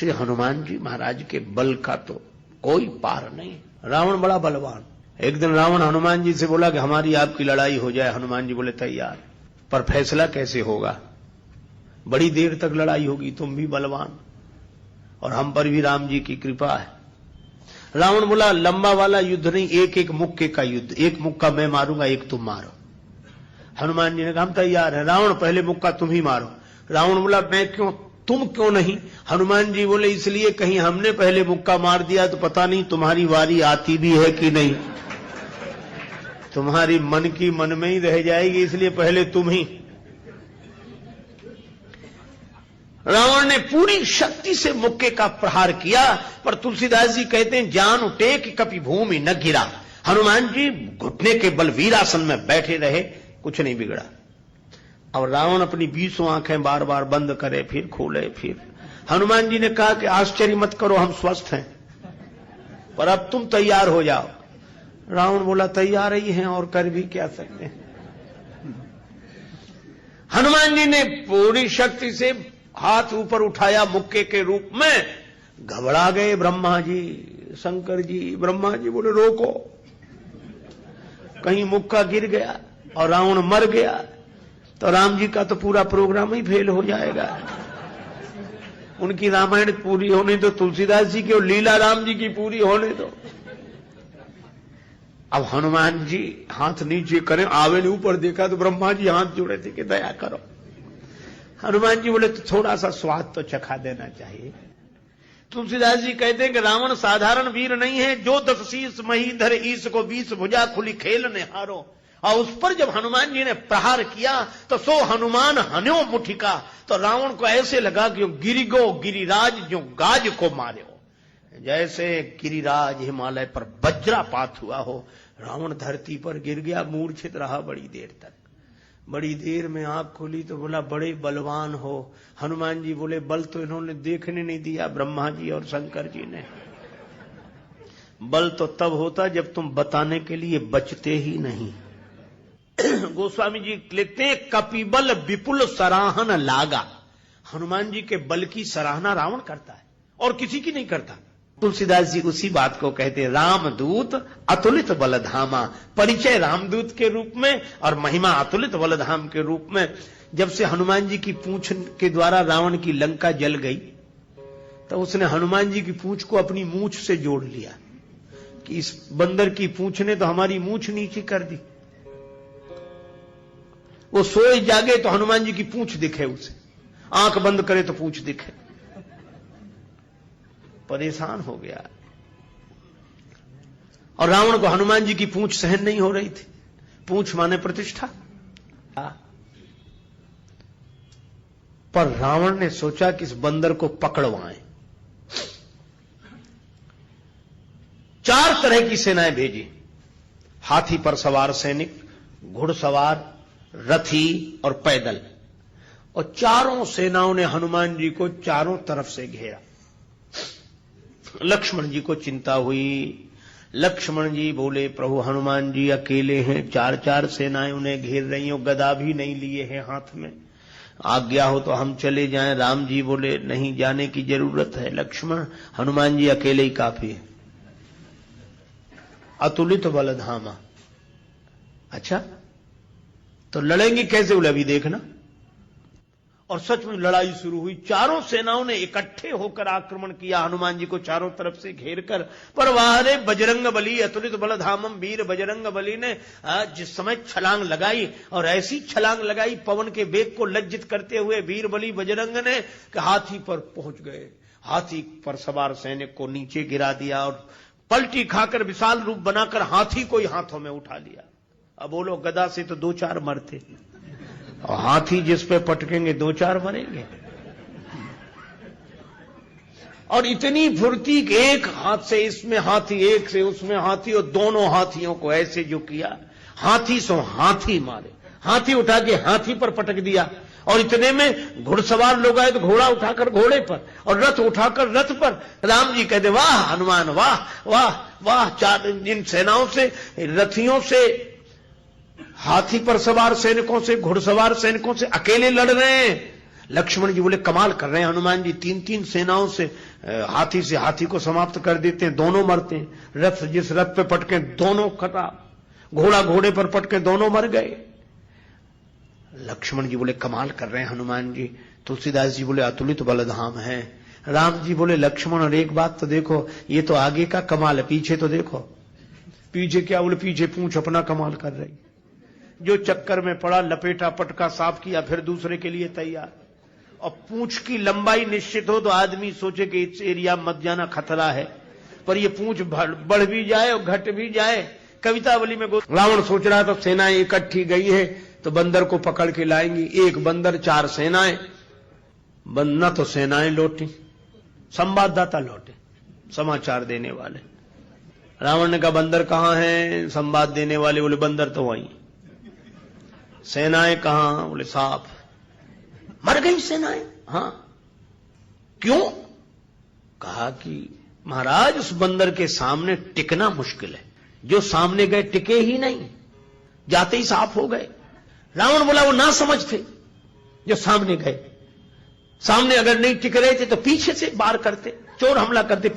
श्री हनुमान जी महाराज के बल का तो कोई पार नहीं। रावण बड़ा बलवान। एक दिन रावण हनुमान जी से बोला कि हमारी आपकी लड़ाई हो जाए। हनुमान जी बोले तैयार, पर फैसला कैसे होगा? बड़ी देर तक लड़ाई होगी, तुम भी बलवान और हम पर भी राम जी की कृपा है। रावण बोला लंबा वाला युद्ध नहीं, एक एक मुक्के का युद्ध, एक मुक्का मैं मारूंगा, एक तुम मारो। हनुमान जी ने कहा हम तैयार है। रावण पहले मुक्का तुम ही मारो। रावण बोला मैं क्यों, तुम क्यों नहीं? हनुमान जी बोले इसलिए कहीं हमने पहले मुक्का मार दिया तो पता नहीं तुम्हारी वारी आती भी है कि नहीं, तुम्हारी मन की मन में ही रह जाएगी, इसलिए पहले तुम ही। रावण ने पूरी शक्ति से मुक्के का प्रहार किया, पर तुलसीदास जी कहते हैं जान उठे कि कभी भूमि न गिरा। हनुमान जी घुटने के बल वीरासन में बैठे रहे, कुछ नहीं बिगड़ा। और रावण अपनी 20 आंखें बार बार बंद करे, फिर खोले, फिर। हनुमान जी ने कहा कि आश्चर्य मत करो, हम स्वस्थ हैं, पर अब तुम तैयार हो जाओ। रावण बोला तैयार ही हैं और कर भी क्या सकते हैं। हनुमान जी ने पूरी शक्ति से हाथ ऊपर उठाया मुक्के के रूप में। घबरा गए ब्रह्मा जी, शंकर जी। ब्रह्मा जी बोले रोको, कहीं मुक्का गिर गया और रावण मर गया तो राम जी का तो पूरा प्रोग्राम ही फेल हो जाएगा। उनकी रामायण पूरी होने दो, तुलसीदास जी की और लीला राम जी की पूरी होने दो। अब हनुमान जी हाथ नीचे करें, आवे ने ऊपर देखा तो ब्रह्मा जी हाथ जोड़े थे कि दया करो। हनुमान जी बोले तो थोड़ा सा स्वाद तो चखा देना चाहिए। तुलसीदास जी कहते हैं कि रावण साधारण वीर नहीं है, जो 10 शीस मही धर ईस को 20 भुजा खुली खेल ने हारो। और उस पर जब हनुमान जी ने प्रहार किया तो सो हनुमान हन्यो मुठिका, तो रावण को ऐसे लगा कि गिरिगो गिरिराज जो गाज को मारे हो, जैसे गिरिराज हिमालय पर वज्रापात हुआ हो। रावण धरती पर गिर गया, मूर्छित रहा बड़ी देर तक। बड़ी देर में आंख खोली तो बोला बड़े बलवान हो। हनुमान जी बोले बल तो इन्होंने देखने नहीं दिया, ब्रह्मा जी और शंकर जी ने। बल तो तब होता जब तुम बताने के लिए बचते ही नहीं। गोस्वामी जी लिखते हैं कपिबल विपुल सराहन लागा। हनुमान जी के बल की सराहना रावण करता है और किसी की नहीं करता। तुलसीदास जी उसी बात को कहते हैं रामदूत अतुलित बलधामा। परिचय रामदूत के रूप में और महिमा अतुलित बलधाम के रूप में। जब से हनुमान जी की पूंछ के द्वारा रावण की लंका जल गई तो उसने हनुमान जी की पूंछ को अपनी मूंछ से जोड़ लिया कि इस बंदर की पूंछ ने तो हमारी मूंछ नीचे कर दी। वो सोए जागे तो हनुमान जी की पूंछ दिखे उसे, आंख बंद करे तो पूंछ दिखे। परेशान हो गया। और रावण को हनुमान जी की पूंछ सहन नहीं हो रही थी। पूंछ माने प्रतिष्ठा। पर रावण ने सोचा कि इस बंदर को पकड़वाएं। 4 तरह की सेनाएं भेजी, हाथी पर सवार सैनिक, घुड़सवार, रथी और पैदल। और चारों सेनाओं ने हनुमान जी को चारों तरफ से घेरा। लक्ष्मण जी को चिंता हुई। लक्ष्मण जी बोले प्रभु हनुमान जी अकेले हैं, 4 सेनाएं उन्हें घेर रही हो, गदा भी नहीं लिए हैं हाथ में, आज्ञा हो तो हम चले जाएं। राम जी बोले नहीं, जाने की जरूरत है लक्ष्मण, हनुमान जी अकेले ही काफी है। अतुलित बलधामा। अच्छा तो लड़ेंगे कैसे? बोले अभी देखना। और सच में लड़ाई शुरू हुई। चारों सेनाओं ने इकट्ठे होकर आक्रमण किया हनुमान जी को चारों तरफ से घेर कर। पर वारे बजरंग बली अतुलित बलधामम, वीर बजरंग बली ने जिस समय छलांग लगाई और ऐसी छलांग लगाई पवन के वेग को लज्जित करते हुए वीर बली बजरंग ने कि हाथी पर पहुंच गए। हाथी पर सवार सैनिक को नीचे गिरा दिया और पलटी खाकर विशाल रूप बनाकर हाथी को ही हाथों में उठा लिया। अब बोलो गदा से तो 2-4 मरते और हाथी जिस पे पटकेंगे 2-4 मरेंगे। और इतनी फुर्ती कि एक हाथ से इसमें हाथी, एक से उसमें हाथी, और दोनों हाथियों को ऐसे जो किया, हाथी सो हाथी मारे। हाथी उठा के हाथी पर पटक दिया। और इतने में घुड़सवार लोग आए तो घोड़ा उठाकर घोड़े पर और रथ उठाकर रथ पर। राम जी कहते वाह हनुमान वाह वाह वाह। 4 इन सेनाओं से, रथियों से, हाथी पर सवार सैनिकों से, घुड़सवार सैनिकों से अकेले लड़ रहे हैं। लक्ष्मण जी बोले कमाल कर रहे हैं हनुमान जी, 3-3 सेनाओं से हाथी को समाप्त कर देते हैं, दोनों मरते हैं। रथ जिस रथ पे पटके दोनों खराब, घोड़ा घोड़े पर पटके दोनों मर गए। लक्ष्मण जी बोले कमाल कर रहे हैं हनुमान जी। तुलसीदास जी बोले अतुलित बलधाम है। राम जी बोले लक्ष्मण और एक बात तो देखो, ये तो आगे का कमाल है, पीछे तो देखो। पीछे क्या? बोले पीछे पूंछ अपना कमाल कर रही। जो चक्कर में पड़ा, लपेटा पटका साफ किया, फिर दूसरे के लिए तैयार। और पूंछ की लंबाई निश्चित हो तो आदमी सोचे कि इस एरिया में मत जाना, खतरा है, पर ये पूंछ बढ़ भी जाए और घट भी जाए। कवितावली में रावण सोच रहा था सेनाएं इकट्ठी गई है तो बंदर को पकड़ के लाएंगी। एक बंदर 4 सेनाएं, न तो सेनाएं लौटी, संवाददाता लौटे, समाचार देने वाले। रावण ने कहा बंदर कहां है? संवाद देने वाले बोले बंदर तो वहीं। सेनाएं कहां? बोले साफ मर गई सेनाएं। हां, क्यों? कहा कि महाराज उस बंदर के सामने टिकना मुश्किल है, जो सामने गए टिके ही नहीं, जाते ही साफ हो गए। रावण बोला वो ना समझ थे जो सामने गए, सामने अगर नहीं टिक रहे थे तो पीछे से वार करते, चोर हमला करते।